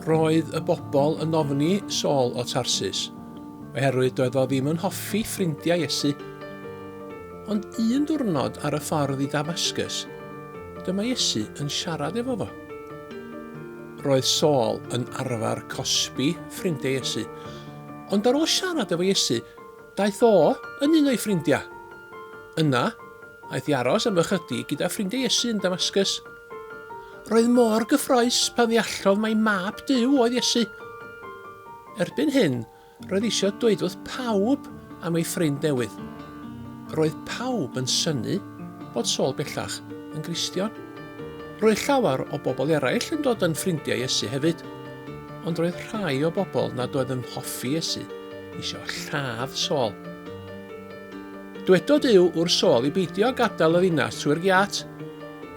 Roedd y bobl yn ofni Saul o Tarsus, oherwydd doedd o ddim yn hoffi ffrindiau Iesu. Ond un diwrnod ar y ffordd i Damascus, dyma Iesu yn siarad efo fo. Roedd Saul yn arfer cosbi ffrindiau Iesu, ond ar ôl siarad efo Iesu, daeth o yn un o'i ffrindiau. Yna, aeth i aros am ychydig gyda ffrindiau Iesu yn Damascus. Roedd mor gyffroes pan ddeallodd mai mab Duw oedd Iesu. Erbyn hyn, roedd eisiau dweud wrth pawb am ei ffrind newydd. Roedd pawb yn synnu bod Saul bellach yn Gristion. Roedd llawer o bobl eraill yn dod yn ffrindiau Iesu hefyd, ond roedd rhai o bobl nad oedd yn hoffi Iesu eisiau lladd Saul. Dywedodd Duw wrth Saul i beidio gadael y ddinas trwy'r giat,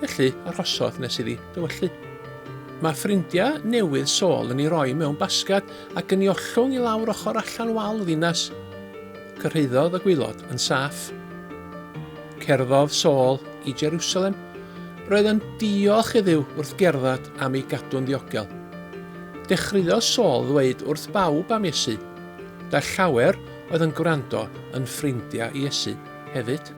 felly arhosodd nes iddi dywyllu. Mae ffrindiau newydd Saul yn ei roi mewn basgad ac yn ei ollwng i lawr ochr allan wal ddinas. Cyrhaeddodd y gwaelod yn saff. Cerddodd Saul i Jerusalem. Roedd yn diolch i Dduw wrth gerdded am ei gadw'n ddiogel. Dechreuodd Saul ddweud wrth bawb am Iesu, da llawer oedd yn gwrando yn ffrindiau Iesu hefyd.